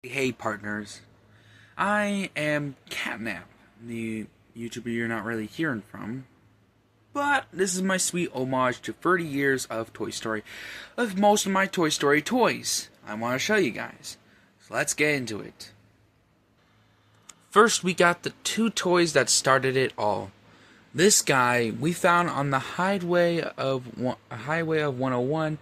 Hey partners, I am Catnap, the YouTuber you're not really hearing from, but this is my sweet homage to 30 years of Toy Story, of most of my Toy Story toys I want to show you guys. So let's get into it. First we got the two toys that started it all. This guy we found on the highway of 101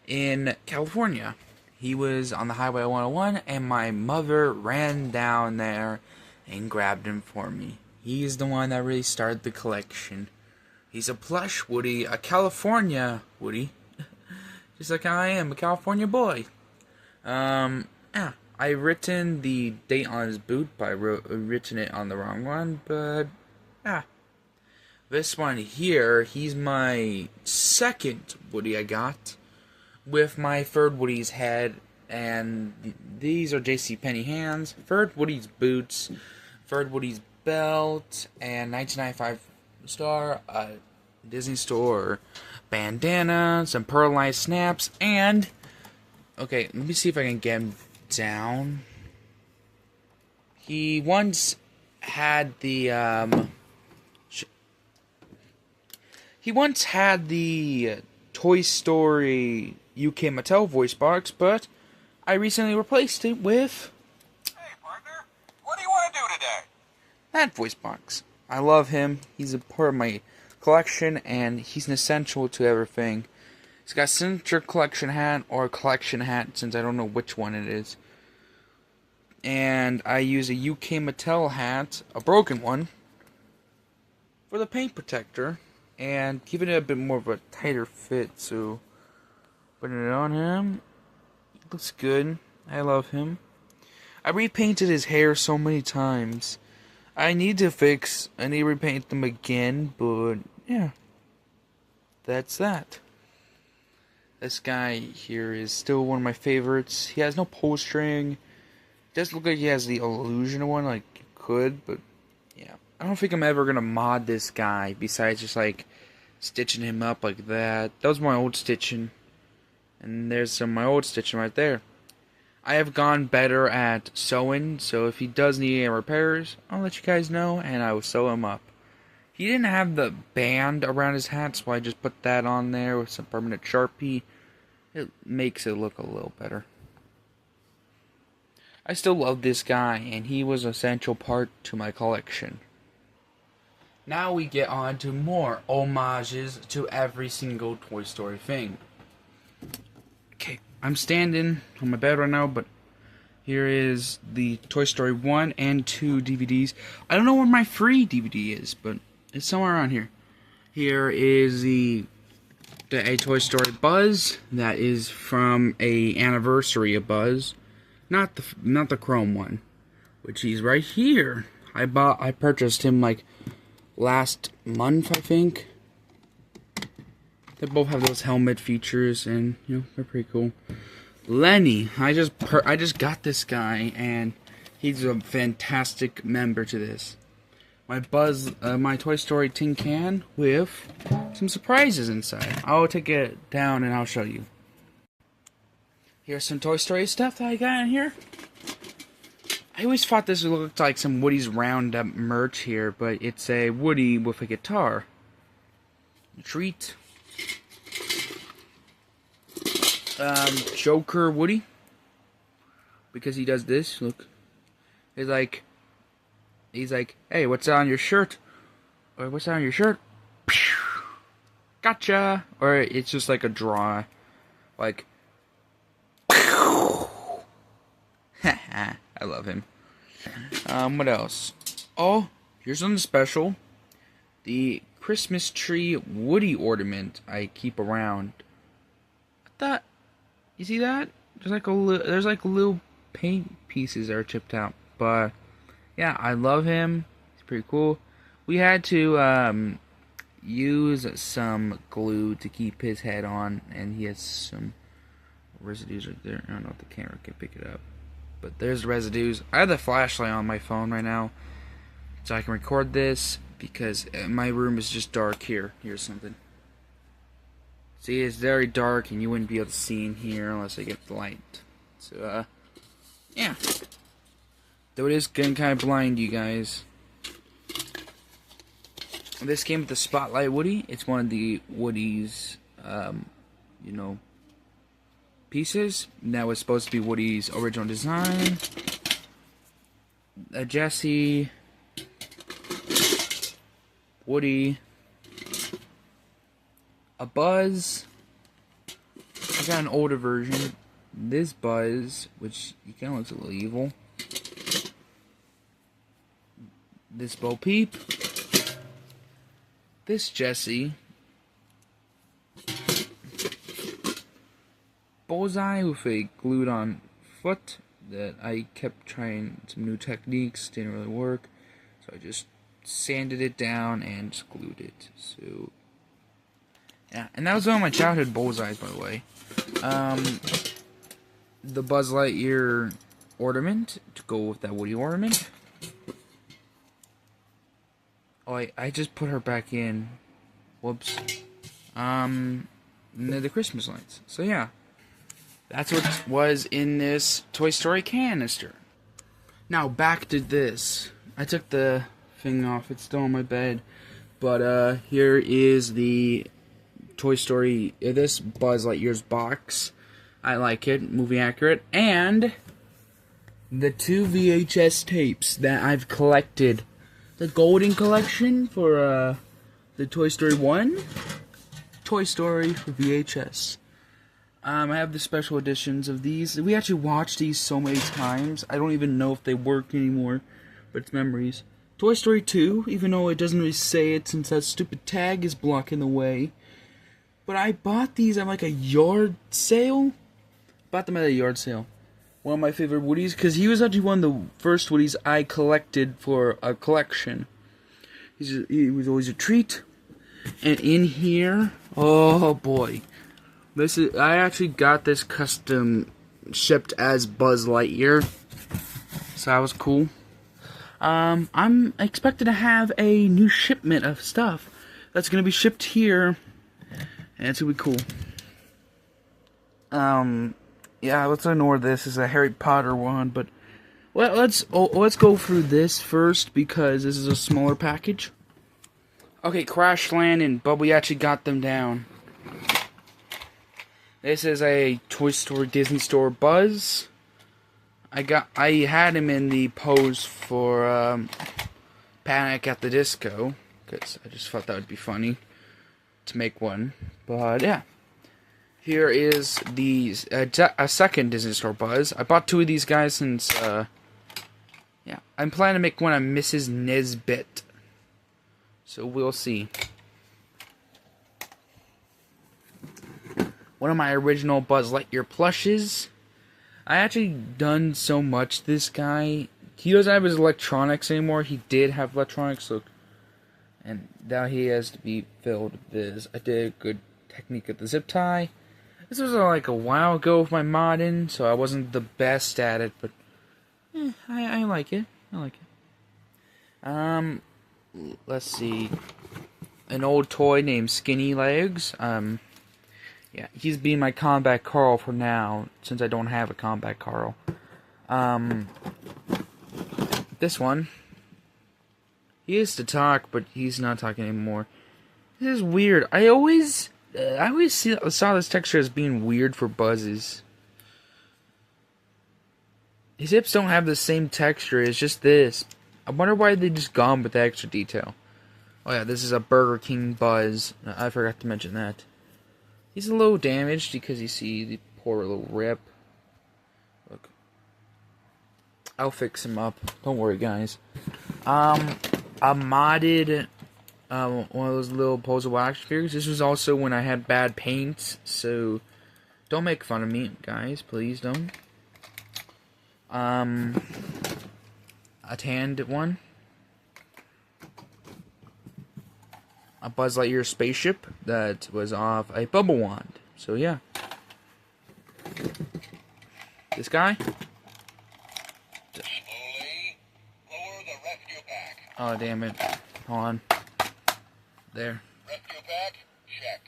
in California. He was on the highway 101, and my mother ran down there and grabbed him for me. He's the one that really started the collection. He's a plush Woody, a California Woody, just like I am, a California boy. Yeah, I written the date on his boot, but I written it on the wrong one. But yeah, this one here, he's my second Woody I got, with my third Woody's head, and these are JCPenney hands, third Woody's boots, third Woody's belt, and 1995 star, Disney store bandana, some pearlized snaps, and okay, let me see if I can get him down. He once had the Toy Story UK Mattel voice box, but I recently replaced it with... Hey, partner. What do you want to do today? that voice box. I love him. He's a part of my collection, and he's an essential to everything. He's got a signature collection hat, or a collection hat, since I don't know which one it is. And I use a UK Mattel hat, a broken one, for the paint protector, and giving it a bit more of a tighter fit, so putting it on him, it looks good. I love him. I repainted his hair so many times. I need to repaint them again, but yeah, that's that. This guy here is still one of my favorites. He has no pull string. Does look like he has the illusion one, like he could, but yeah. I don't think I'm ever gonna mod this guy besides just like stitching him up like that. That was my old stitching. And there's some of my old stitching right there. I have gone better at sewing, so if he does need any repairs, I'll let you guys know, and I will sew him up. He didn't have the band around his hat, so I just put that on there with some permanent Sharpie. It makes it look a little better. I still love this guy, and he was an essential part to my collection. Now we get on to more homages to every single Toy Story thing. Okay, I'm standing on my bed right now, but here is the Toy Story 1 and 2 DVDs. I don't know where my free DVD is, but it's somewhere around here. Here is a Toy Story Buzz that is from a anniversary of Buzz, not the Chrome one, which he's right here. I purchased him like last month, I think. They both have those helmet features, and you know, they're pretty cool. Lenny, I just got this guy, and he's a fantastic member to this. My Toy Story tin can with some surprises inside. I'll take it down and I'll show you. Here's some Toy Story stuff that I got in here. I always thought this looked like some Woody's Roundup merch here, but it's a Woody with a guitar. A treat. Joker Woody, because he does this. Look, he's like, hey, what's on your shirt? Or what's on your shirt? Gotcha. Or it's just like a draw, like. I love him. What else? Oh, here's something special. The Christmas tree Woody ornament I keep around. That. You see that? There's like little paint pieces that are chipped out. But yeah, I love him. He's pretty cool. We had to use some glue to keep his head on, and he has some residues right there. I don't know if the camera can pick it up, but there's residues. I have the flashlight on my phone right now, so I can record this because my room is just dark here. Here's something. See, it's very dark, and you wouldn't be able to see in here unless I get the light. So, yeah. Though it is getting kind of blind, you guys. This came with the Spotlight Woody. It's one of the Woody's, you know, pieces. That was supposed to be Woody's original design. A Jesse, Woody, a Buzz. I got an older version. This Buzz, which he kind of looks a little evil. This Bo Peep. This Jesse. Bullseye with a glued on foot that I kept trying some new techniques, didn't really work. So I just sanded it down and just glued it. So yeah, and that was one of my childhood Bullseyes, by the way. The Buzz Lightyear ornament to go with that Woody ornament. Oh, I just put her back in. Whoops. The Christmas lights. So yeah, that's what was in this Toy Story canister. Now back to this. I took the thing off. It's still on my bed. But here is the Toy Story. This Buzz Lightyear's box. I like it. Movie accurate. And the 2 VHS tapes that I've collected. The Golden Collection for the Toy Story 1. Toy Story for VHS. I have the special editions of these. We actually watched these so many times. I don't even know if they work anymore. But it's memories. Toy Story 2, even though it doesn't really say it since that stupid tag is blocking the way. But I bought these at like a yard sale. Bought them at a yard sale. One of my favorite Woodies, because he was actually one of the first Woodies I collected for a collection. He was always a treat. And in here, oh boy. I actually got this custom shipped as Buzz Lightyear. So that was cool. I'm expected to have a new shipment of stuff that's going to be shipped here. And it's going to be cool. Yeah, let's ignore this. It's a Harry Potter one, but well, let's go through this first because this is a smaller package. Okay, Crash Land and Bubble actually got them down. This is a Toy Story Disney Store Buzz. I had him in the pose for Panic at the Disco because I just thought that would be funny to make one. But yeah. Here is a second Disney Store Buzz. I bought 2 of these guys since, yeah. I'm planning to make one on Mrs. Nesbit. So we'll see. One of my original Buzz Lightyear plushes. I actually done so much this guy. He doesn't have his electronics anymore. He did have electronics, look. And now he has to be filled with this. I did a good technique at the zip tie. This was like a while ago with my modding, so I wasn't the best at it, but I like it. I like it. Let's see. An old toy named Skinny Legs. Yeah, he's being my Combat Carl for now, since I don't have a Combat Carl. This one. He used to talk, but he's not talking anymore. This is weird. I always saw this texture as being weird for Buzzes. His hips don't have the same texture, it's just this. I wonder why they just gone with the extra detail. Oh yeah, this is a Burger King Buzz. I forgot to mention that. He's a little damaged because you see the poor little rip. Look. I'll fix him up. Don't worry, guys. A modded one of those little posable action figures. This was also when I had bad paint, so don't make fun of me, guys. Please don't. A tanned one. A Buzz Lightyear spaceship that was off a bubble wand. So yeah. This guy. Slowly lower the rescue pack. Oh damn it. Hold on. There. Rescue pack, check.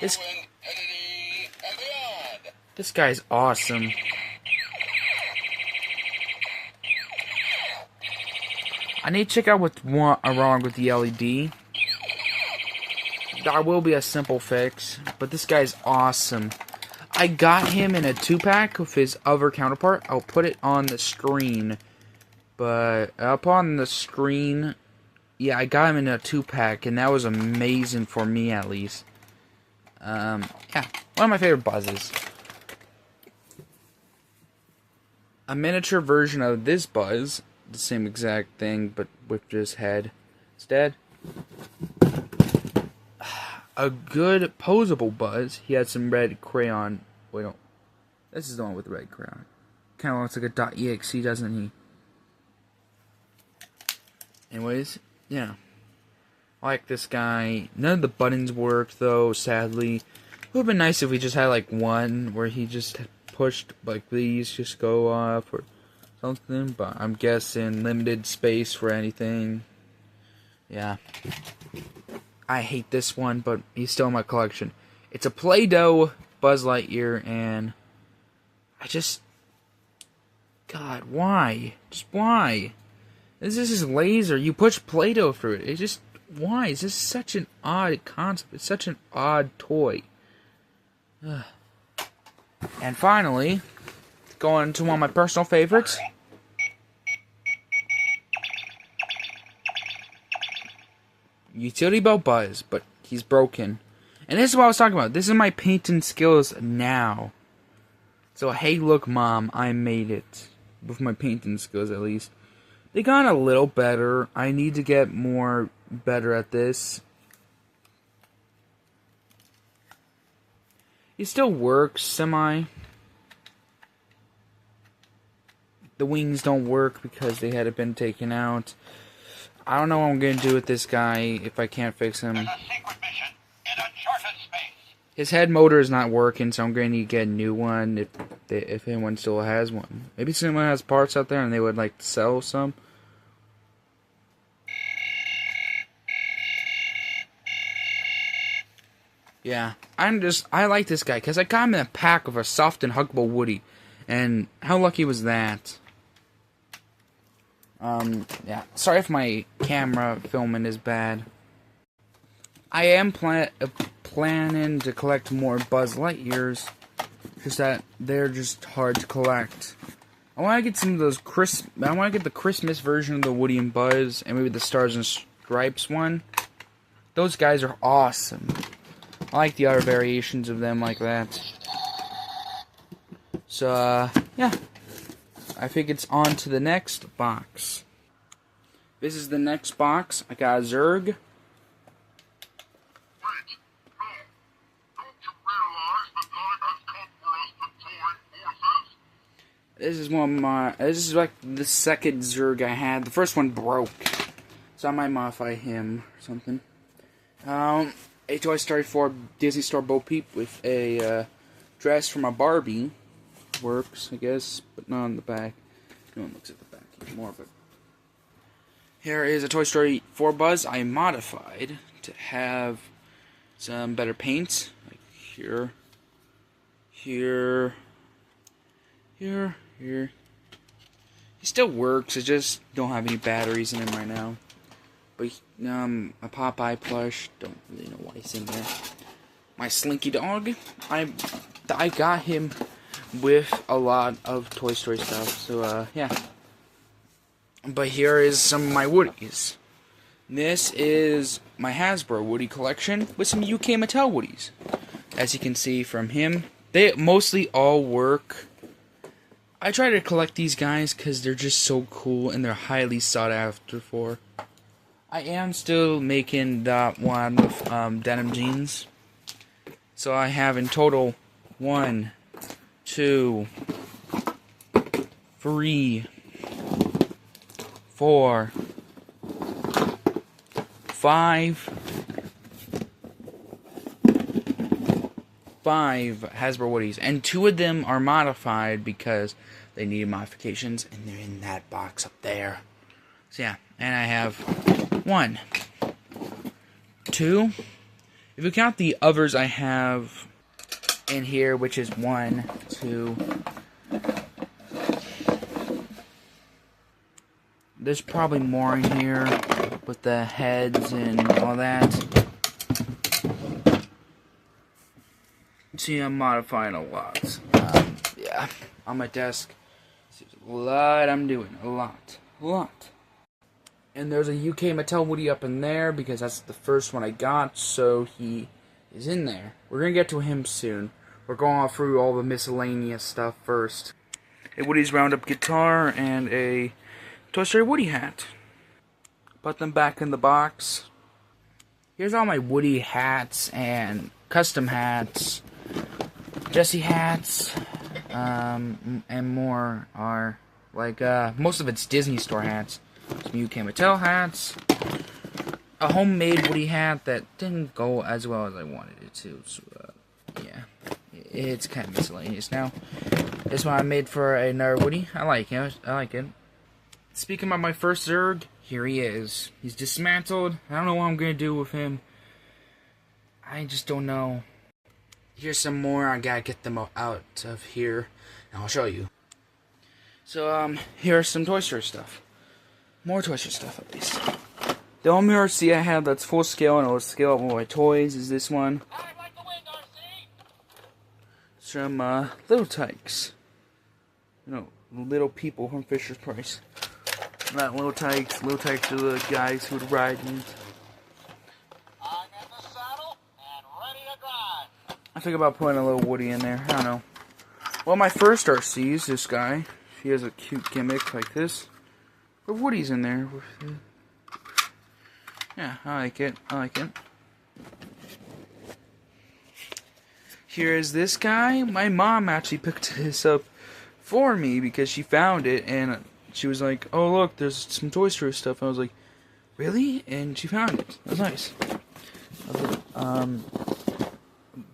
This- To infinity and beyond. This guy's awesome. I need to check out what's wrong with the LED. That will be a simple fix, but this guy's awesome. I got him in a 2-pack with his other counterpart. I'll put it on the screen. But up on the screen, yeah, I got him in a 2-pack, and that was amazing for me, at least. Yeah, one of my favorite buzzes. A miniature version of this buzz, the same exact thing, but with just head instead. A good posable buzz. He had some red crayon. Wait, no. This is the one with the red crayon. Kind of looks like a .exe, doesn't he? Anyways, yeah. I like this guy. None of the buttons worked, though, sadly. It would have been nice if we just had, like, one where he just pushed, like, these just go off or something. But I'm guessing limited space for anything. Yeah. I hate this one, but he's still in my collection. It's a Play-Doh Buzz Lightyear, and I just... God, why? Just why? This is his laser. You push Play-Doh through it. It just... Why? Is this such an odd concept? It's such an odd toy. Ugh. And finally, going to one of my personal favorites. Utility Belt Buzz, but he's broken. And this is what I was talking about. This is my painting skills now. So, hey, look, Mom, I made it. With my painting skills, at least. They got a little better. I need to get more better at this. It still works, semi. The wings don't work because they had been taken out. I don't know what I'm going to do with this guy if I can't fix him. His head motor is not working, so I'm going to need to get a new one if anyone still has one. Maybe someone has parts out there and they would like to sell some. Yeah, I like this guy because I got him in a pack of a soft and huggable Woody. And how lucky was that? Yeah. Sorry if my camera filming is bad. I am planning to collect more Buzz Lightyears, just that they're just hard to collect. I want to get some of those I want to get the Christmas version of the Woody and Buzz, and maybe the Stars and Stripes one. Those guys are awesome. I like the other variations of them like that. So, yeah. I think it's on to the next box. This is the next box. I got a Zurg. This is one of my... This is like the second Zurg I had. The first one broke. So I might modify him or something. A Toy Story 4 Disney Store Bo Peep with a dress from a Barbie. Works, I guess, but not on the back. No one looks at the back anymore, but... Here is a Toy Story 4 Buzz I modified to have some better paint. Like here, here, here, here. He still works, it just don't have any batteries in him right now. But, a Popeye plush, don't really know why he's in there. My Slinky Dog, I got him with a lot of Toy Story stuff, so, yeah. But here is some of my Woodies. This is my Hasbro Woody collection with some UK Mattel Woodies. As you can see from him, they mostly all work. I try to collect these guys because they're just so cool and they're highly sought after for. I am still making that one with denim jeans. So I have in total 1, 2, 3, 4, 5 Hasbro Woodies, and 2 of them are modified because they needed modifications, and they're in that box up there. So yeah, and I have 1, 2. If you count the others I have in here, which is 1, 2. there's probably more in here with the heads and all that. See, I'm modifying a lot. Yeah, on my desk. There's a lot I'm doing. A lot. And there's a UK Mattel Woody up in there because that's the first one I got, so he is in there. We're going to get to him soon. We're going through all the miscellaneous stuff first. A Woody's Roundup guitar and a Toy Story Woody hat. Put them back in the box. Here's all my Woody hats and custom hats. Jessie hats, and more are, like, most of it's Disney Store hats. Some UK Mattel hats. A homemade Woody hat that didn't go as well as I wanted it to, so, yeah. It's kind of miscellaneous now. This one I made for another Woody. I like it. Speaking about my first Zurg, here he is. He's dismantled. I don't know what I'm going to do with him. I just don't know. Here's some more. I gotta get them out of here, and I'll show you. So, here's some Toy Story stuff. More Toy Story stuff, at least. The only RC I have that's full scale and it'll scale up with my toys is this one. Some, Little Tykes. You know, little people from Fisher Price. Not Little Tykes. Little Tykes are the guys who would ride me. I think about putting a little Woody in there. I don't know. Well, my first RC is this guy. He has a cute gimmick like this. But Woody's in there. Yeah, I like it. Here is this guy. My mom actually picked this up for me because she found it and she was like, "Oh, look, there's some Toy Story stuff." I was like, "Really?" And she found it. It was nice.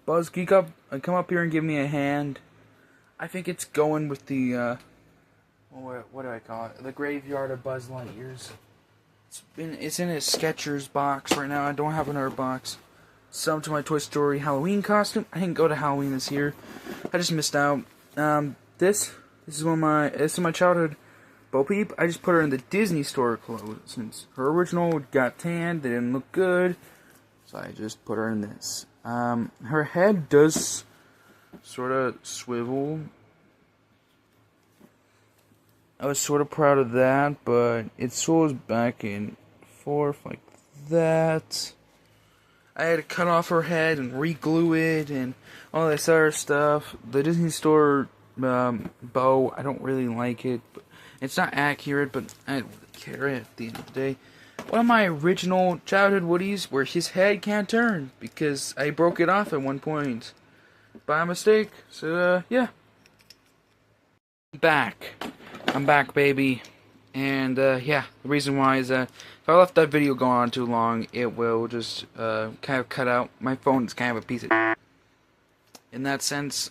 Buzz Geek Up, come up here and give me a hand. I think it's going with the, what do I call it? The Graveyard of Buzz Lightyears. It's in a Skechers box right now. I don't have another box. Some to my Toy Story Halloween costume. I didn't go to Halloween this year. I just missed out. This is my childhood Bo Peep. I just put her in the Disney Store clothes since her original got tanned. They didn't look good, so I just put her in this. Her head does sort of swivel. I was sort of proud of that, but it swivels back and forth like that. I had to cut off her head and re-glue it and all this other stuff. The Disney Store bow, I don't really like it. But it's not accurate, but I don't really care at the end of the day. One of my original childhood Woodies where his head can't turn because I broke it off at one point by mistake. So, yeah. I'm back, baby. And, yeah, the reason why is that if I left that video going on too long, it will just, kind of cut out. My phone is kind of a piece of in that sense.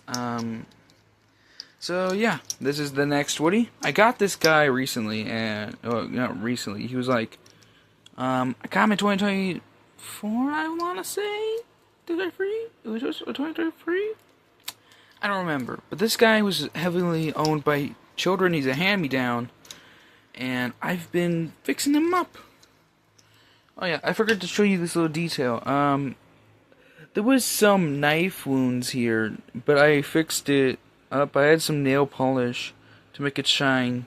So, yeah, this is the next Woody. I got this guy recently, and, not recently, he was like, I got him in 2024, I want to say. Did I free? Was it 2023? I don't remember. But this guy was heavily owned by children. He's a hand-me-down. And I've been fixing him up. Oh yeah, I forgot to show you this little detail. There was some knife wounds here, but I fixed it up. I had some nail polish to make it shine.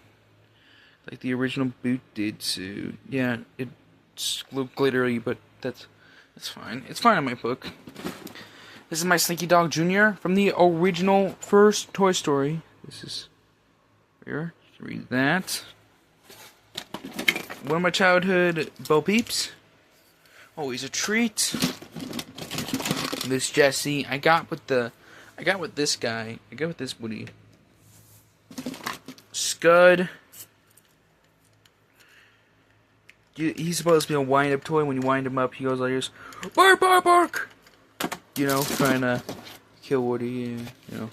Like the original boot did, so yeah, it's a little glittery, but that's fine. It's fine in my book. This is my Slinky Dog Jr. from the original first Toy Story. This is here. You can read that. One of my childhood Bo Peeps. Always a treat. This Jessie. I got with this guy. I got with this Woody. Scud. He's supposed to be a wind-up toy. When you wind him up, he goes like this. Bark, bark, bark! You know, trying to kill Woody. You know.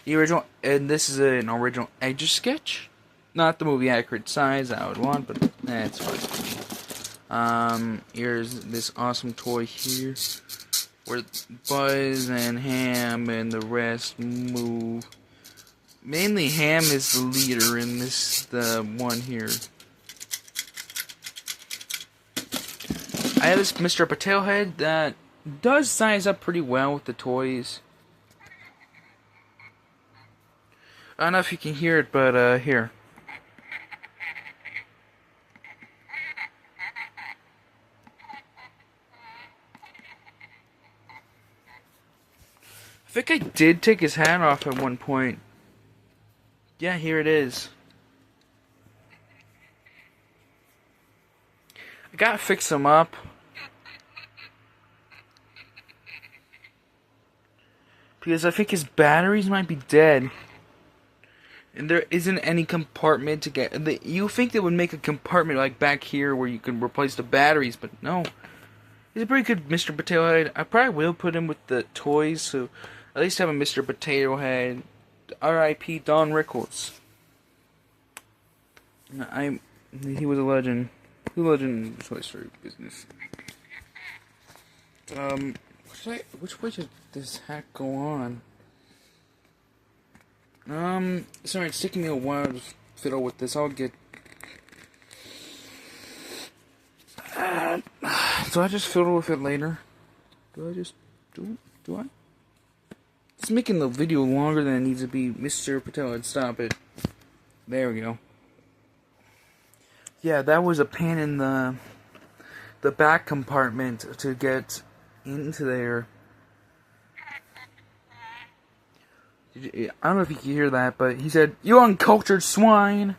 The original, and this is an original Etch-a-Sketch. Not the movie accurate size I would want, but that's fine. Here's this awesome toy here, where Buzz and Ham and the rest move. Mainly Ham is the leader in this, the one here. I have this Mr. Potato Head that does size up pretty well with the toys. I don't know if you can hear it, but here. I think I did take his hat off at one point. Yeah, here it is. I gotta fix him up. Because I think his batteries might be dead. And there isn't any compartment to get... You think they would make a compartment like back here where you can replace the batteries, but no. He's a pretty good Mr. Potato Head. I probably will put him with the toys, so at least have a Mr. Potato Head. R.I.P. Don Rickles. He was a legend. He was a legend in the Toy Story business. Which way did this hat go on? Sorry, it's taking me a while to fiddle with this. I'll get... Do I just fiddle with it later? Do I just... Do I? It's making the video longer than it needs to be. Mr. Patel, stop it. There we go. Yeah, that was a pain in the back compartment to get into there. I don't know if you can hear that, but he said, "You uncultured swine!"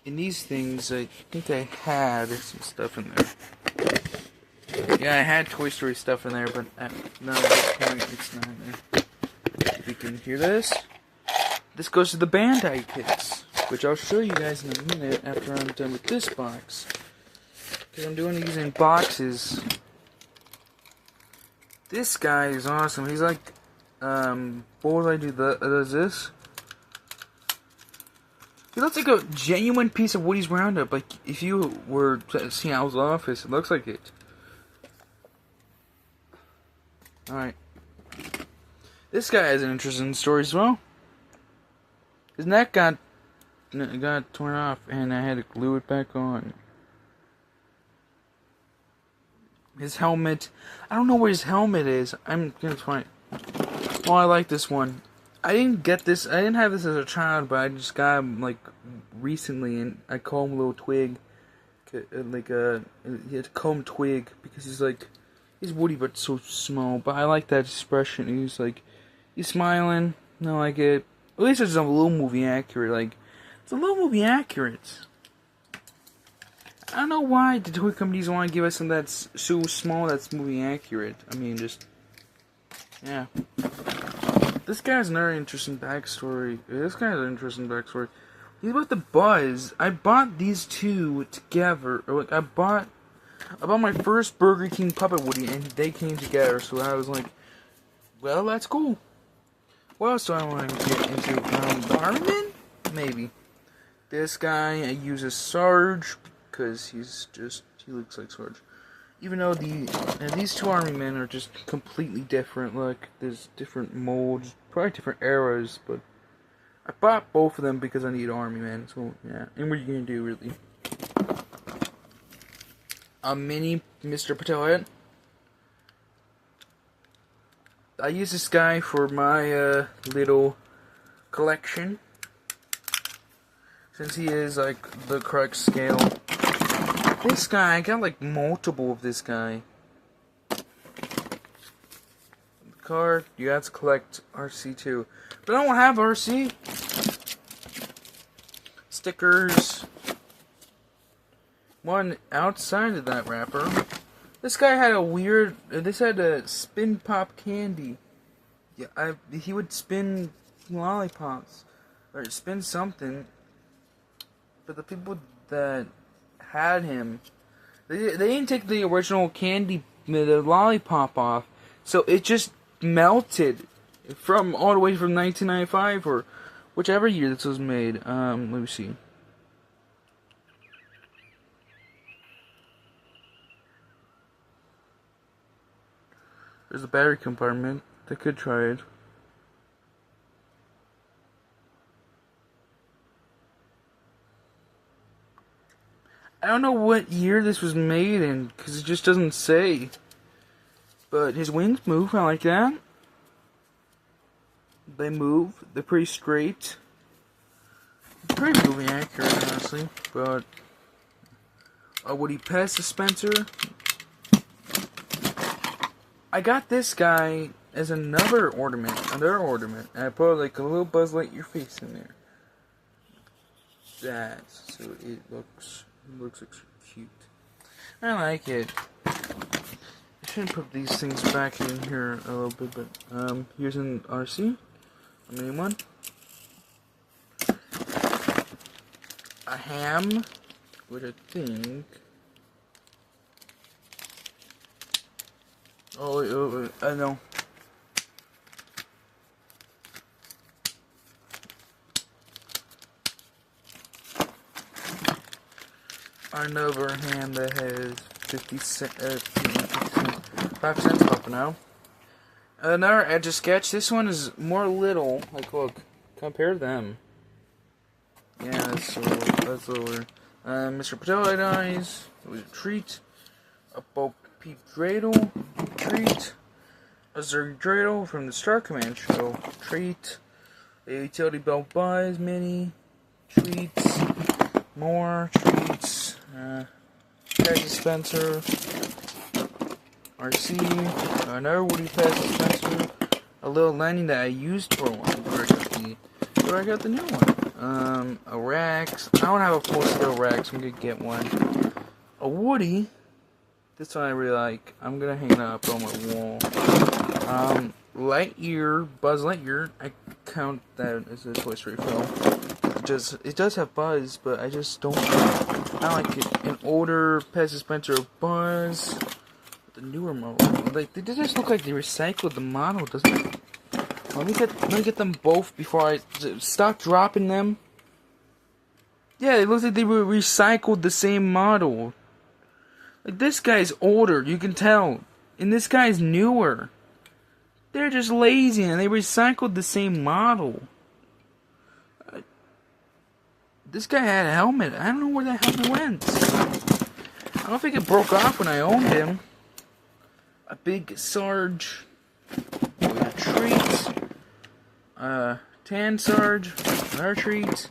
In these things, I think I had some stuff in there. Yeah, I had Toy Story stuff in there, but no, at this point, it's not in there. If you can hear this, this goes to the Bandai kits, which I'll show you guys in a minute after I'm done with this box. Because I'm doing these in boxes. This guy is awesome. He's like, Bullseye does this. He looks like a genuine piece of Woody's Roundup. Like, if you were to see Al's office, it looks like it. Alright. This guy has an interesting story as well. His neck got torn off, and I had to glue it back on. His helmet, I don't know where his helmet is. I'm gonna find it. Oh, I like this one. I didn't get this. I didn't have this as a child, but I just got him like recently, and I call him Little Twig, like he had to call him Twig because he's Woody but so small. But I like that expression. He's smiling. I like it. At least it's a little movie accurate. Like it's a little movie accurate. I don't know why the toy companies want to give us something that's so small that's movie accurate. I mean, just yeah. This guy has another interesting backstory. He's with the Buzz. I bought these two together. I bought my first Burger King Puppet Woody, and they came together. So I was like, well, that's cool. What else do I want to get into? The Army Man? Maybe. This guy, I use as Sarge, because he looks like Sarge. Even though these two Army Men are just completely different. Look, there's different molds, probably different eras, but I bought both of them because I need Army Men, so yeah. And what are you gonna do, really? A mini Mr. Patel Head. I use this guy for my little collection, since he is like the correct scale. This guy, I got like multiple of this guy. The card, you have to collect RC too. But I don't have RC. Stickers. One outside of that wrapper. This guy had this had a spin pop candy. Yeah, he would spin lollipops. Or spin something. But the people that had him, they didn't take the original candy, the lollipop off, so it just melted from all the way from 1995 or whichever year this was made. Let me see. There's a battery compartment. They could try it. I don't know what year this was made in, because it just doesn't say. But his wings move, I like that. They move, they're pretty straight. Pretty movie accurate, honestly. But a Woody Pez dispenser. I got this guy as another ornament, and I put like a little Buzz Lightyear face in there. So it looks cute. I like it. I shouldn't put these things back in here a little bit, but here's an RC, a mini one. A ham, which I think. Oh, I know. Another ham that has 5 cents off now. Another Etch-a-Sketch. This one is more little. Like, look, compare them. Yeah, that's lower. Mr. Potato Eyes. It was a treat. A Bo Peep Dreidel. Treat. A Zerg Dreidel from the Star Command show. Treat. A Utility Belt Buzz Mini. Treats. More treats. Pez dispenser. RC. Another Woody Pez dispenser. A little landing that I used for one before I got the new one. A Rex. I don't have a full scale Rex. I'm gonna get one. A Woody. This one I really like. I'm gonna hang it up on my wall. Lightyear, Buzz Lightyear. I count that as a Toy Story film. It does have Buzz, but I just don't. I like it. An older Pez dispenser of Buzz. The newer model. Like they just look like they recycled the model, doesn't it? Let me get them both before I stop dropping them. Yeah, it looks like they were recycled the same model. Like this guy's older, you can tell, and this guy's newer. They're just lazy and they recycled the same model. This guy had a helmet. I don't know where that helmet went. I don't think it broke off when I owned him. A big Sarge. A treat. Tan Sarge. Another treat.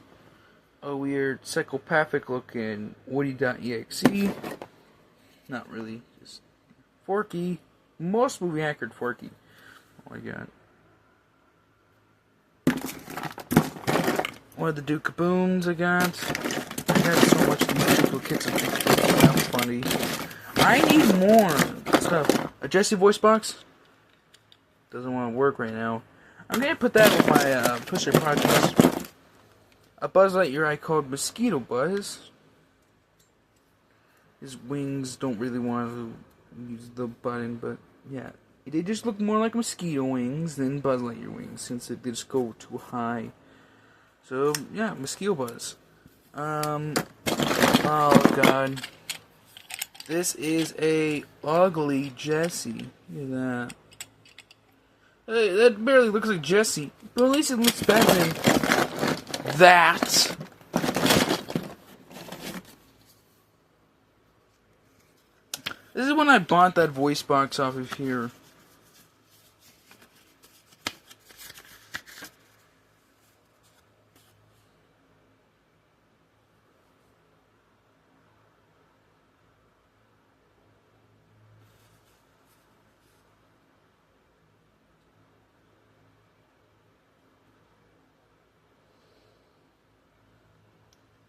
A weird psychopathic looking Woody.exe. Not really. Just Forky. Most movie accurate Forky. Oh my god. One of the Duke Kaboons I got. I got so much of these duplicates of That's funny. I need more stuff. A Jesse voice box. Doesn't want to work right now. I'm gonna put that in my Pusher podcast. A Buzz Lightyear I called Mosquito Buzz. His wings don't really want to use the button, but yeah. They just look more like mosquito wings than Buzz Lightyear wings, since they just go too high. So, yeah, Mosquito Buzz. Oh god. This is a ugly Jessie. Look at that. Hey, that barely looks like Jessie, but at least it looks better than that. This is when I bought that voice box off of here.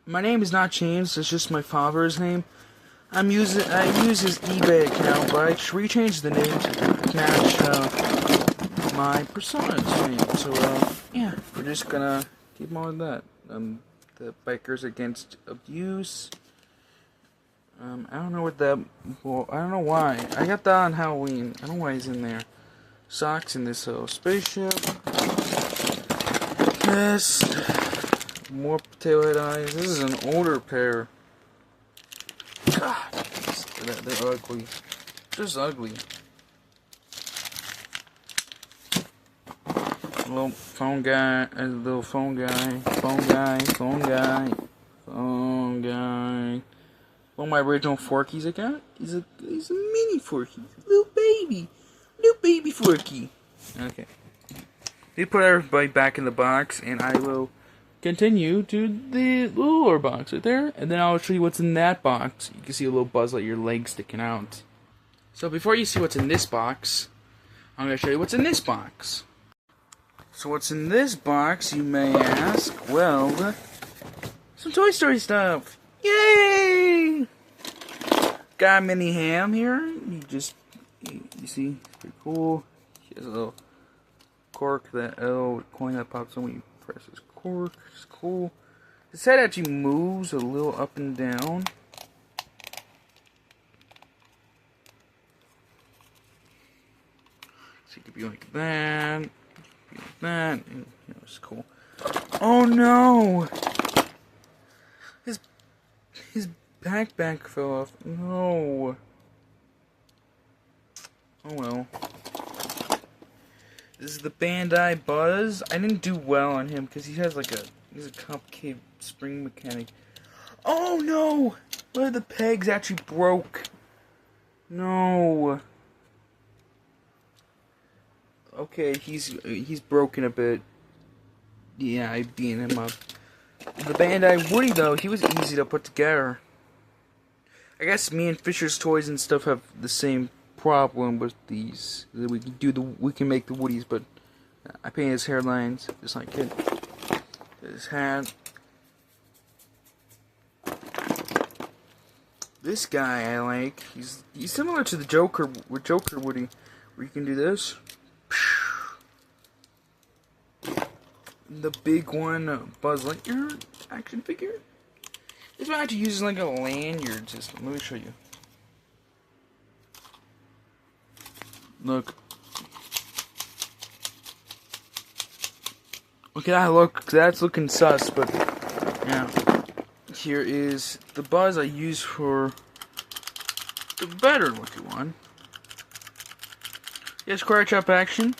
My name is not changed, it's just my father's name. I use his eBay account, but I rechanged the name to match my persona's name. So, yeah, we're just gonna keep on with that. The Bikers Against Abuse. I don't know what that. Well, I don't know why. I got that on Halloween. I don't know why he's in there. Socks in this spaceship. Yes. More Potato Head Eyes. This is an older pair. God, they're ugly. Just ugly. A little phone guy. Phone guy. One of my original Forkies I got. He's a mini Forky. Little baby Forky. Okay. We put everybody back in the box, and I will continue to the lower box right there, and then I'll show you what's in that box. You can see a little Buzz Lightyear leg sticking out. So before you see what's in this box, I'm going to show you what's in this box. So what's in this box, you may ask? Well, some Toy Story stuff. Yay! Got a mini ham here. You see, it's pretty cool. He has a little cork, that little coin that pops on when you press this cork. It's cool. His head actually moves a little up and down. So you could be like that, and, it's cool. Oh no! His backpack fell off. No. Oh well. This is the Bandai Buzz. I didn't do well on him because he's a complicated spring mechanic. Oh no! One of the pegs actually broke. No. Okay, he's broken a bit. Yeah, I beat him up. The Bandai Woody though, he was easy to put together. I guess me and Fisher's Toys and stuff have the same problem with these. We can make the Woodies, but I painted his hairlines just like it. His hat. This guy I like. He's similar to the Joker Woody, where you can do this. The big one, Buzz Lightyear action figure. This one actually uses like a lanyard system. Let me show you. Look. Okay, that's looking sus, but yeah. Here is the Buzz I use for the better looking one. Yes, Karate Chop action.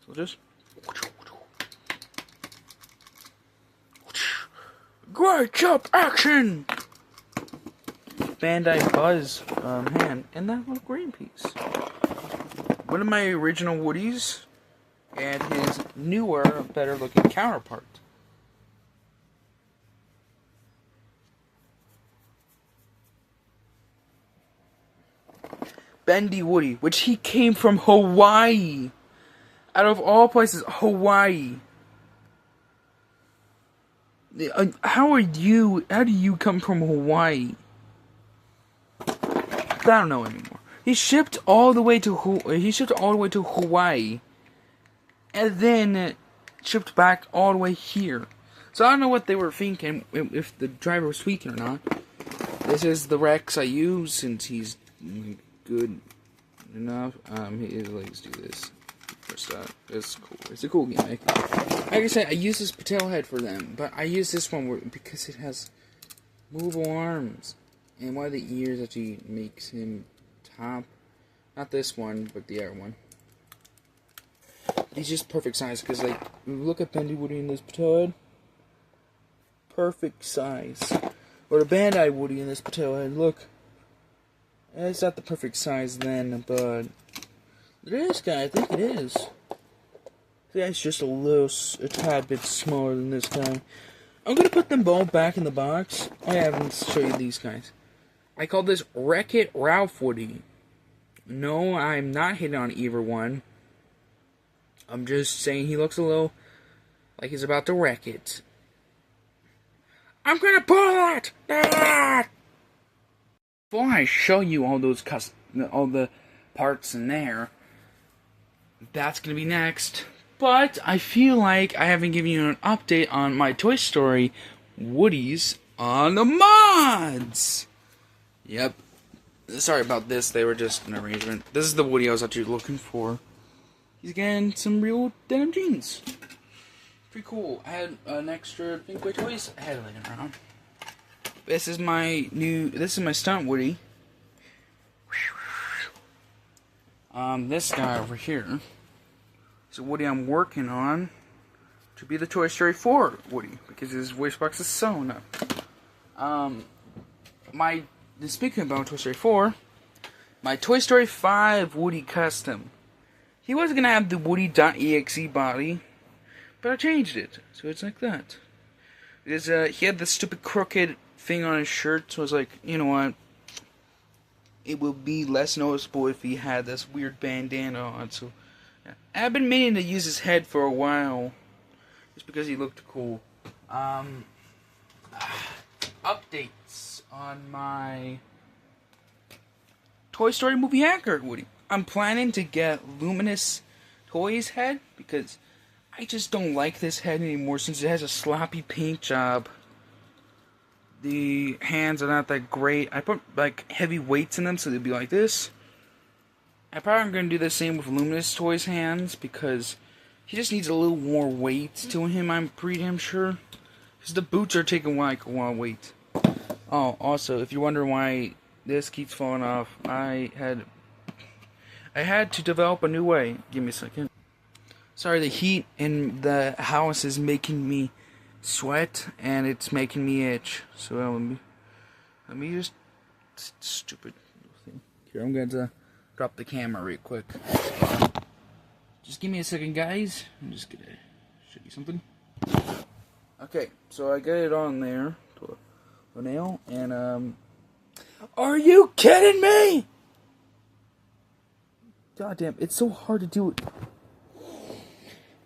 So just Karate Chop action! Bandai Buzz hand, and that little green piece. One of my original Woodies, and his newer, better looking counterpart. Bendy Woody, which he came from Hawaii. Out of all places, Hawaii. How do you come from Hawaii? I don't know anymore. He shipped all the way to Hawaii, and then shipped back all the way here. So I don't know what they were thinking, if the driver was tweaking or not. This is the Rex I use since he's good enough. Let's do this. First up, it's cool. It's a cool gimmick. Like I said, I use this Patel head for them, but I use this one because it has movable arms, and one of the ears actually makes him top. Not this one, but the other one. He's just perfect size because, like, look at Bendy Woody in this Patel head. Perfect size. Or the Bandai Woody in this Patel head. Look. It's not the perfect size then, but this guy, I think it is. This guy's just a tad bit smaller than this guy. I'm gonna put them both back in the box. I haven't show you these guys. I call this Wreck-It Ralph Woody. No, I'm not hitting on either one. I'm just saying he looks a little like he's about to wreck it. I'm gonna pull it! Ah! Before I show you all the parts in there, that's gonna be next. But I feel like I haven't given you an update on my Toy Story Woodies on the mods. Yep. Sorry about this. They were just an arrangement. This is the Woody I was actually looking for. He's getting some real denim jeans. Pretty cool. I had an extra Pink Boy Toys I had laying around. This is my stunt Woody. This guy over here is a Woody I'm working on to be the Toy Story 4 Woody because his voice box is sewn up. speaking about Toy Story 4, my Toy Story 5 Woody custom. He was gonna have the Woody.exe body, but I changed it, so it's like that. Because he had this stupid crooked thing on his shirt, so I was like, you know what? It will be less noticeable if he had this weird bandana on. So yeah. I've been meaning to use his head for a while, just because he looked cool. Updates on my Toy Story movie hacker, Woody. I'm planning to get Luminous Toys head because I just don't like this head anymore since it has a sloppy paint job. The hands are not that great. I put like heavy weights in them so they'd be like this. I probably am going to do the same with Luminous Toys hands because he just needs a little more weight to him, I'm pretty damn sure. Because the boots are taking like a lot of weight. Oh, also, if you're wondering why this keeps falling off, I had to develop a new way. Give me a second. Sorry, the heat in the house is making me sweat, and it's making me itch. So let me just stupid thing. Here, I'm going to drop the camera real quick. Just give me a second, guys. I'm just gonna show you something. Okay, so I got it on there to a nail, and are you kidding me? God damn, it's so hard to do it.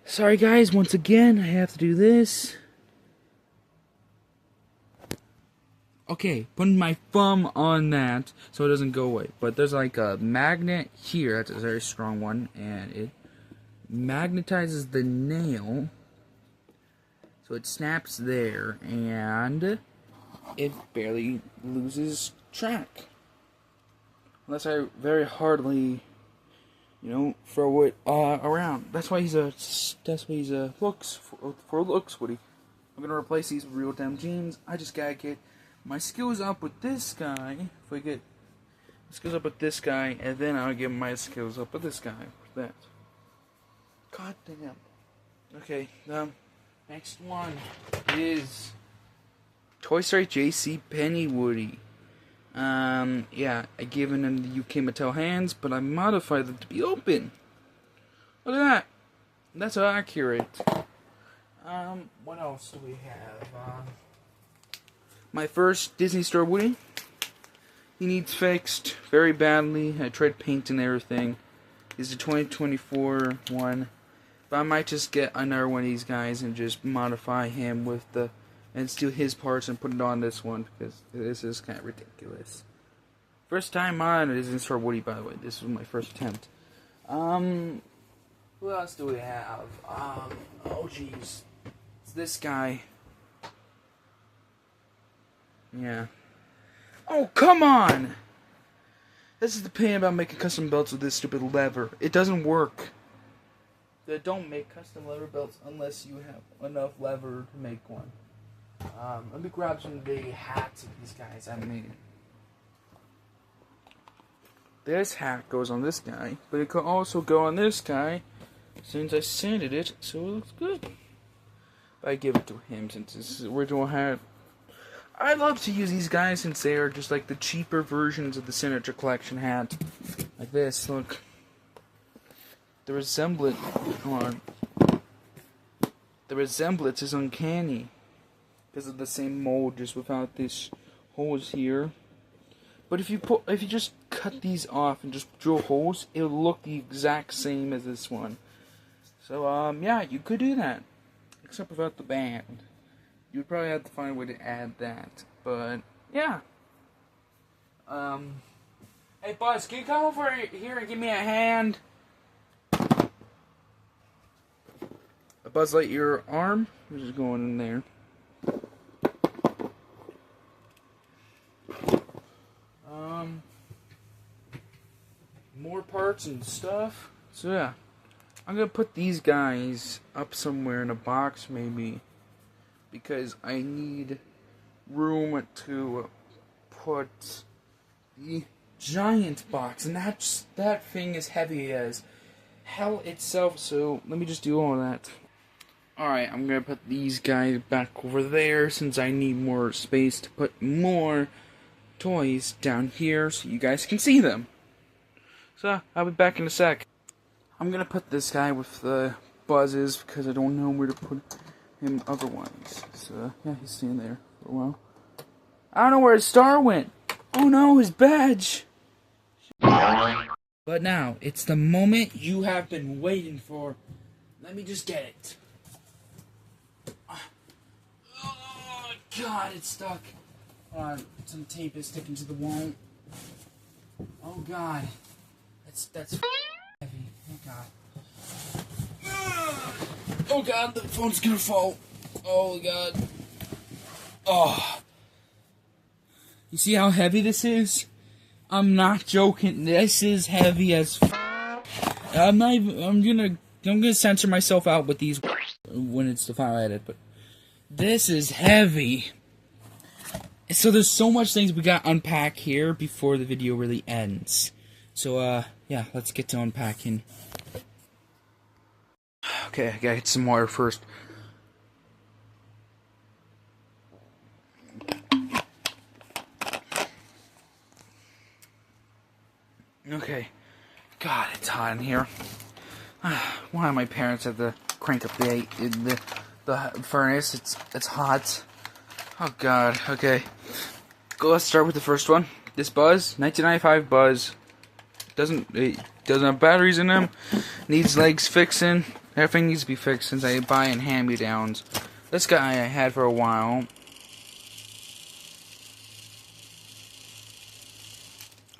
Sorry guys, once again, I have to do this. Okay, putting my thumb on that so it doesn't go away. But there's like a magnet here, that's a very strong one, and it magnetizes the nail. So it snaps there, and it barely loses track. Unless I very hardly, throw it around. That's why he's looks for looks, Woody. I'm gonna replace these with real damn jeans. I just gotta get my skills up with this guy. If we get skills up with this guy, and then I'll get my skills up with this guy. With that. God damn. Okay. Next one is Toy Story JC Penny Woody. Yeah, I gave them the UK Mattel hands, but I modified them to be open. Look at that. That's accurate. What else do we have? My first Disney Store Woody. He needs fixed very badly. I tried painting everything. He's the 2024 one. But I might just get another one of these guys and just modify him and steal his parts and put it on this one, because this is kind of ridiculous. First time on Disney Store Woody, by the way. This was my first attempt. Who else do we have? Oh jeez. It's this guy. Yeah. Oh, come on! This is the pain about making custom belts with this stupid lever. It doesn't work. They don't make custom lever belts unless you have enough lever to make one. Let me grab some of the hats of these guys I made. This hat goes on this guy, but it could also go on this guy since I sanded it, so it looks good. I give it to him since this is the original hat. I love to use these guys since they are just like the cheaper versions of the Signature Collection hat. Like this, look. The resemblance is uncanny because of the same mold, just without these holes here. But if you just cut these off and just drill holes, it'll look the exact same as this one. So yeah, you could do that, except without the band. You'd probably have to find a way to add that. But yeah. Hey Buzz, can you come over here and give me a hand? A Buzz Lightyear arm, which is going in there. More parts and stuff. So yeah, I'm gonna put these guys up somewhere in a box maybe, because I need room to put the giant box, and that thing is heavy as hell itself. So let me just do all that. Alright, I'm gonna put these guys back over there since I need more space to put more toys down here so you guys can see them. So, I'll be back in a sec. I'm gonna put this guy with the buzzes because I don't know where to put him otherwise. So, yeah, he's staying there for a while. I don't know where his star went. Oh no, his badge. But now, it's the moment you have been waiting for. Let me just get it. Oh God, it's stuck. Hold on, some tape is sticking to the wall. Oh God, that's heavy. Oh God. Oh God, the phone's gonna fall. Oh God. Oh. You see how heavy this is? I'm not joking. This is heavy as I'm gonna censor myself out with these when it's the final edit, but this is heavy. So there's so much things we got to unpack here before the video really ends. So yeah, let's get to unpacking. Okay, I gotta get some water first. Okay. God, it's hot in here. Why my parents have to crank up the furnace? It's hot. Oh God. Okay. Let's start with the first one. This Buzz, 1995 Buzz, doesn't have batteries in them. Needs legs fixing. Everything needs to be fixed since I buy in hand-me-downs. This guy I had for a while.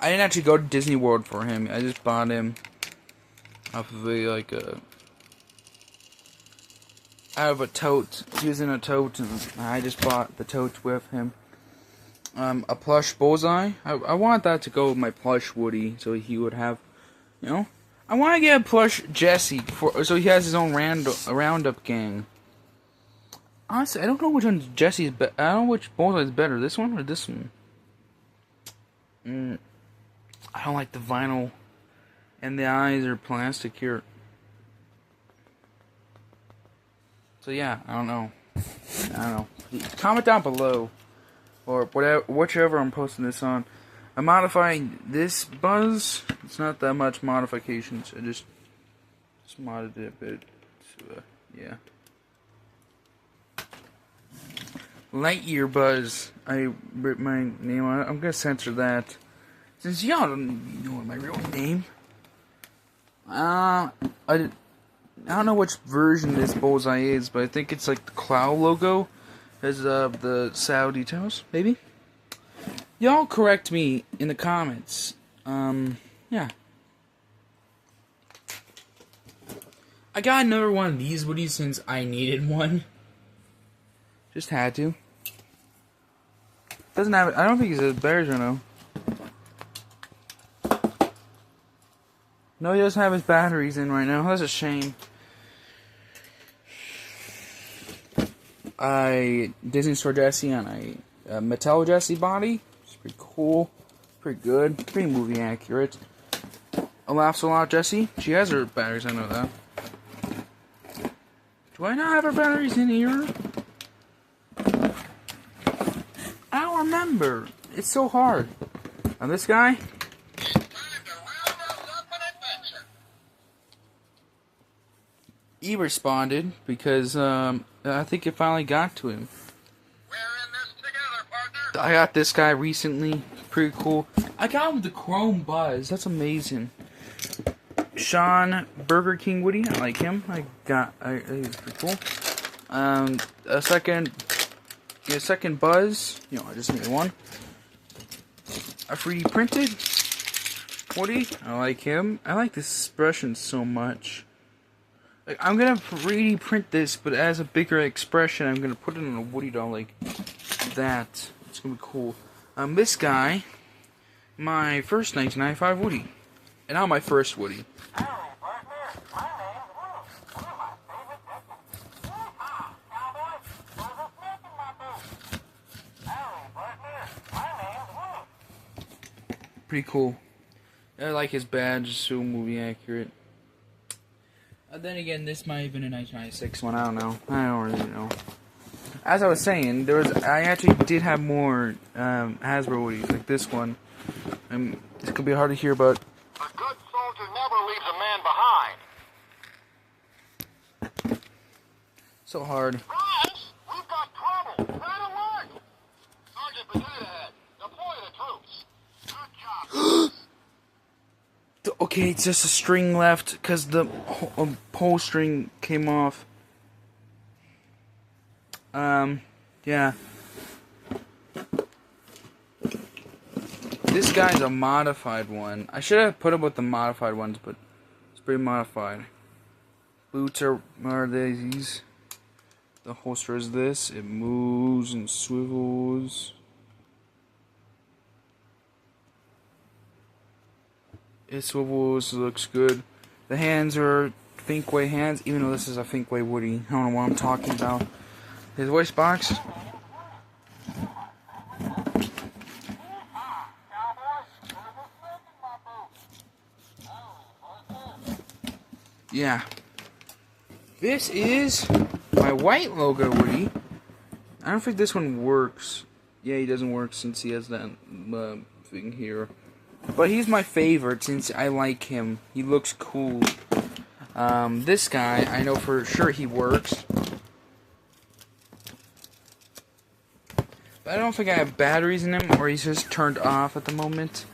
I didn't actually go to Disney World for him. I just bought him off of out of a tote. He was in a tote, and I just bought the tote with him. A plush Bullseye. I want that to go with my plush Woody, so he would have, you know. I want to get a plush Jesse so he has his own roundup gang. Honestly, I don't know which one's Jesse's. I don't know which Bullseye is better, this one or this one. I don't like the vinyl, and the eyes are plastic here. So yeah, I don't know. Comment down below, or whichever I'm posting this on. I'm modifying this Buzz. It's not that much modifications. I just modded it a bit. So, yeah. Lightyear Buzz. I ripped my name on it. I'm gonna censor that. Since y'all don't know my real name. I don't know which version this Bullseye is, but I think it's like the Cloud logo as the Saudi toes, maybe? Y'all correct me in the comments. Yeah. I got another one of these Woodies since I needed one. Just had to. Doesn't have, I don't think he's as bears or no. No, he doesn't have his batteries in right now. That's a shame. Disney Store Jessie on a Mattel Jessie body. It's pretty cool. Pretty good. Pretty movie accurate. A Laughs a Lot Jessie. She has her batteries, I know that. Do I not have her batteries in here? I don't remember. It's so hard. And this guy? He responded because I think it finally got to him. We're in this together, partner. I got this guy recently. Pretty cool. I got him with the Chrome Buzz. That's amazing. Sean Burger King Woody. I like him. He's pretty cool. A second Buzz. You know, I just made one. A 3D printed Woody. I like him. I like this expression so much. Like, I'm gonna 3D print this, but as a bigger expression, I'm gonna put it on a Woody doll like that. It's gonna be cool. This guy, my first 1995 Woody, and now my first Woody. Pretty cool. I like his badge, it's so movie accurate. Then again, this might have been a 1996 one, I don't know. I don't really know. as I was saying, I actually did have more Hasbro Woodies, like this one. This could be hard to hear, but A good soldier never leaves a man behind. so hard. Rise! We've got trouble! Red alert! Sergeant Potato Head, deploy the troops. Good job. Okay, it's just a string left because the whole string came off. Yeah. This guy's a modified one. I should have put up with the modified ones, but it's pretty modified. Boots are these. The holster is this. It moves and swivels. It swivels, looks good. The hands are Finkway hands, even though this is a Finkway Woody. I don't know what I'm talking about. His voice box. Yeah. This is my white logo Woody. I don't think this one works. Yeah, he doesn't work since he has that thing here. But he's my favorite since I like him. He looks cool. This guy, I know for sure he works. But I don't think I have batteries in him, or he's just turned off at the moment.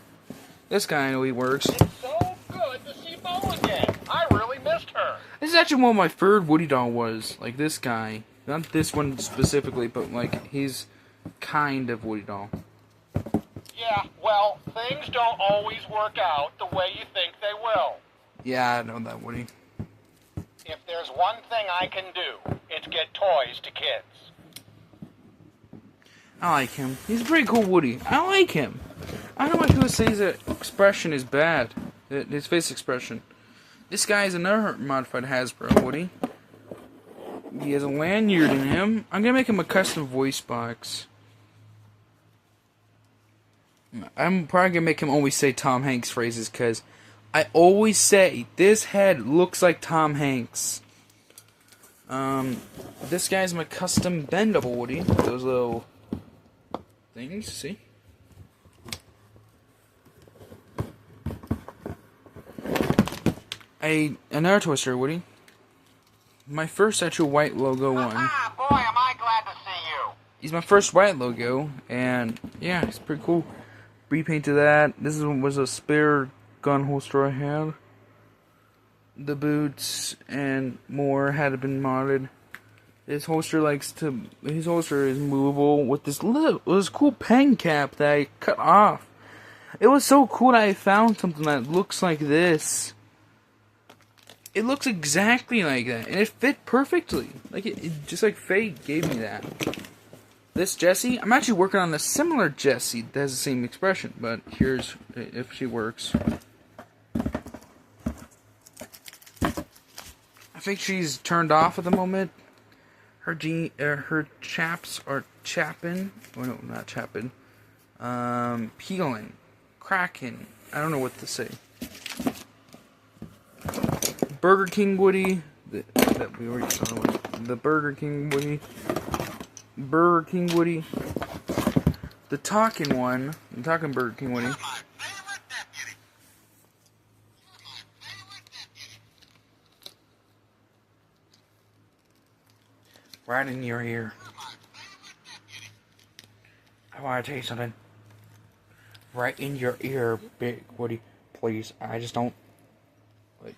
This guy, I know he works. It's so good to see Bo again. I really missed her. This is actually what my third Woody doll was. Like this guy. Not this one specifically, but like his kind of Woody doll. Yeah, well, things don't always work out the way you think they will. Yeah, I know that Woody. If there's one thing I can do, it's get toys to kids. I like him. He's a pretty cool Woody. I like him. I don't know why people say his expression is bad. His face expression. This guy is another modified Hasbro Woody. He has a lanyard in him. I'm gonna make him a custom voice box. I'm probably gonna make him always say Tom Hanks phrases because I always say this head looks like Tom Hanks. This guy's my custom bendable Woody. Those little things, see? Another Toy Story Woody. My first actual white logo one. Ah, boy, am I glad to see you. He's my first white logo, and yeah, it's pretty cool. Repainted that. This was a spare gun holster I had. The boots and more had been modded. His holster is movable with this cool pen cap that I cut off. It was so cool that I found something that looks like this. It looks exactly like that, and it fit perfectly. Like it just like Fate gave me that. This Jessie, I'm actually working on a similar Jessie that has the same expression, but here's if she works. I think she's turned off at the moment. Her chaps are chapping. Oh no, not chapping. Peeling, cracking. I don't know what to say. Burger King Woody. That we already saw. The Burger King Woody. Burger King Woody. The talking one. I'm talking Burger King Woody. Right in your ear. I want to tell you something. Right in your ear, Big Woody. Please, I just don't. Wait.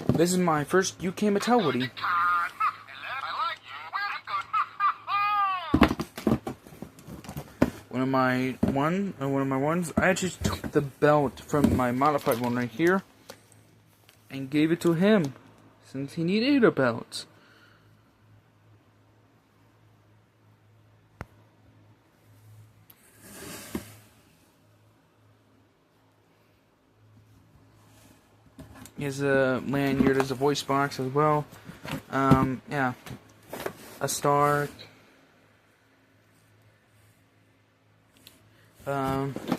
This is my first UK Mattel Woody. One of my ones. I actually took the belt from my modified one right here and gave it to him since he needed a belt. He has a lanyard as a voice box as well. Yeah. A star.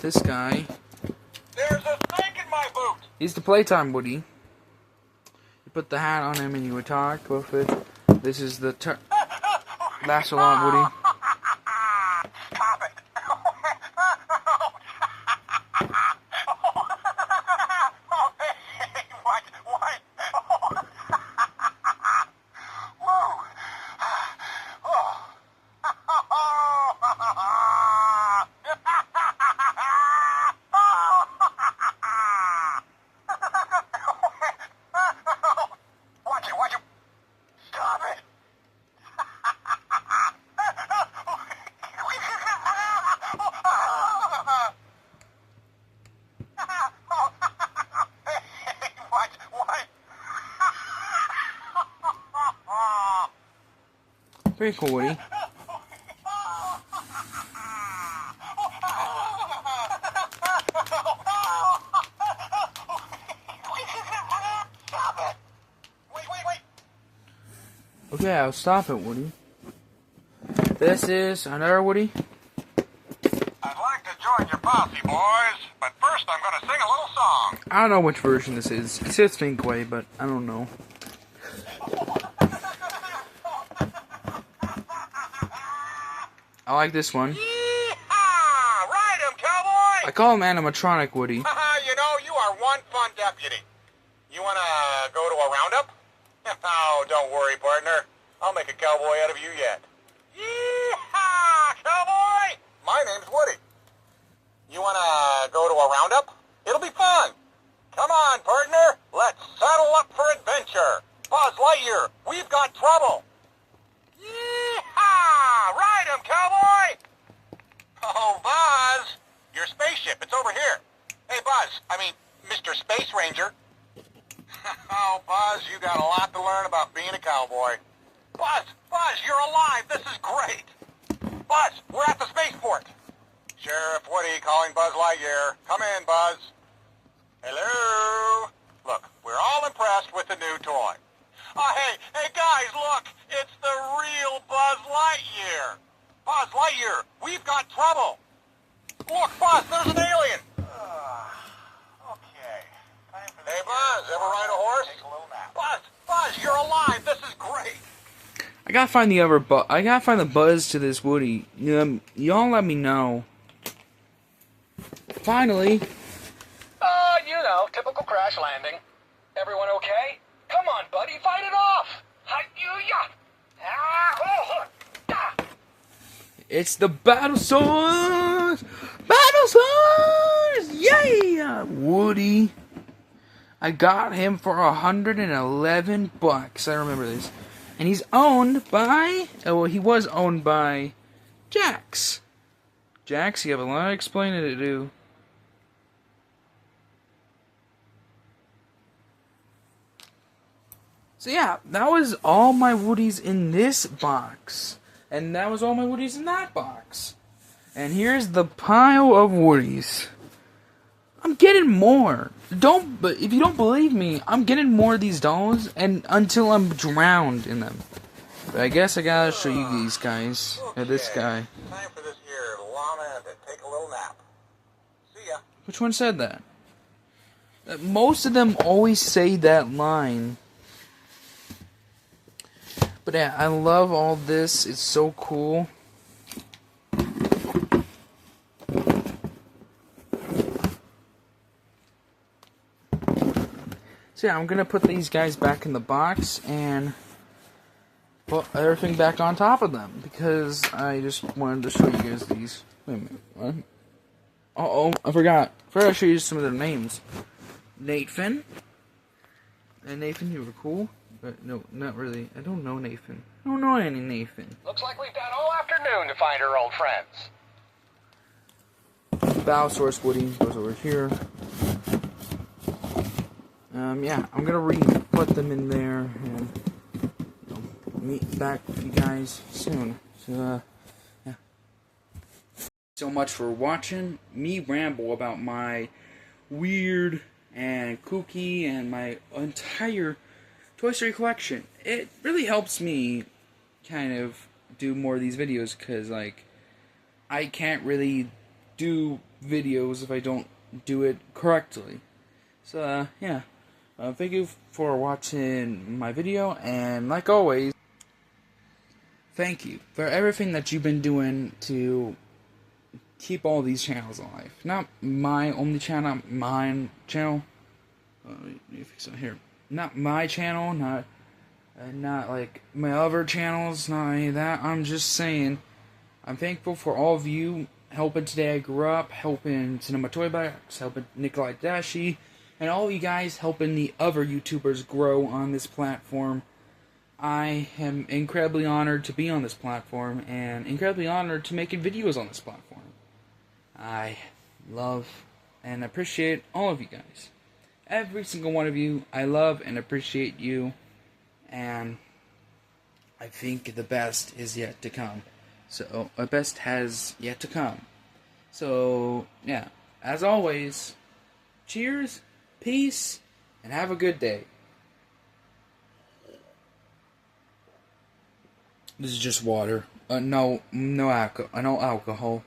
This guy. There's a snake in my boot. He's the Playtime Woody. You put the hat on him and you would talk with it. This is the That's a lot, Woody. Stop it! What? What? Whoa! Watch it! Watch it! Stop it! What? What? Very cool, Woody. Stop it! Wait, wait, wait! Okay, I'll stop it, Woody. This is another Woody. I'd like to join your posse, boys, but first I'm going to sing a little song. I don't know which version this is. It says Finkway, but I don't know. I like this one. Yee-haw! Ride him, cowboy! I call him animatronic Woody. You know, you are one fun deputy. You want to go to a roundup? Oh, don't worry, partner. I'll make a cowboy out of you yet. Yee-haw, cowboy! My name's Woody. You want to go to a roundup? It'll be fun. Come on, partner. Let's saddle up for adventure. Buzz Lightyear, we've got trouble. Yee-haw! Ride him, cowboy! Oh, Buzz, your spaceship, it's over here. Hey, Buzz, Mr. Space Ranger. Oh, Buzz, you got a lot to learn about being a cowboy. Buzz, you're alive. This is great. Buzz, we're at the spaceport. Sheriff Woody calling Buzz Lightyear. Come in, Buzz. Hello. Look, we're all impressed with the new toy. Oh, hey, guys, look. It's the real Buzz Lightyear. Buzz Lightyear, we've got trouble. Look, Buzz, there's an alien. Okay. Hey, Buzz, ever ride a horse? Take a little nap. Buzz, you're alive. This is great. I gotta find the other I gotta find the buzz to this Woody. Y'all let me know. Finally. Typical crash landing. Everyone okay? Come on, buddy, fight it off! It's the Battle Swords! Battle Swords! Yeah! Woody. I got him for $111. I remember this. And he's owned by... he was owned by Jax. Jax, you have a lot of explaining to do. So yeah, that was all my Woodies in this box. And that was all my Woodies in that box. And here's the pile of Woodies. I'm getting more. But if you don't believe me, I'm getting more of these dolls and until I'm drowned in them. But I guess I gotta show you these guys. Okay. This guy. Time for this here llama to take a little nap. See ya. Which one said that? Most of them always say that line. But yeah, I love all this. It's so cool. So yeah, I'm gonna put these guys back in the box and put everything back on top of them because I just wanted to show you guys these. Wait a minute, what? Uh-oh, I forgot. First I'll show you some of their names. Nathan. And Nathan, you were cool. But no, not really. I don't know Nathan. I don't know any Nathan. Looks like we've got all afternoon to find our old friends. Bowsaurus Woody goes over here. Yeah, I'm gonna put them in there and meet back with you guys soon. So, yeah. So much for watching me ramble about my weird and kooky and my entire Toy Story collection. It really helps me kind of do more of these videos because, like, I can't really do videos if I don't do it correctly. So, yeah. Thank you for watching my video, and like always, thank you for everything that you've been doing to keep all these channels alive. Not my only channel, mine channel. Let me fix it here. Not my channel, not like my other channels, not any of that. I'm just saying, I'm thankful for all of you helping Today I Grew Up, helping Cinema Toy Box, helping Nikolai Dashi, and all you guys helping the other YouTubers grow on this platform. I am incredibly honored to be on this platform, and incredibly honored to making videos on this platform. I love and appreciate all of you guys. Every single one of you, I love and appreciate you, and I think the best is yet to come. So, the best has yet to come. So, yeah, as always, cheers, peace, and have a good day. This is just water. No alcohol.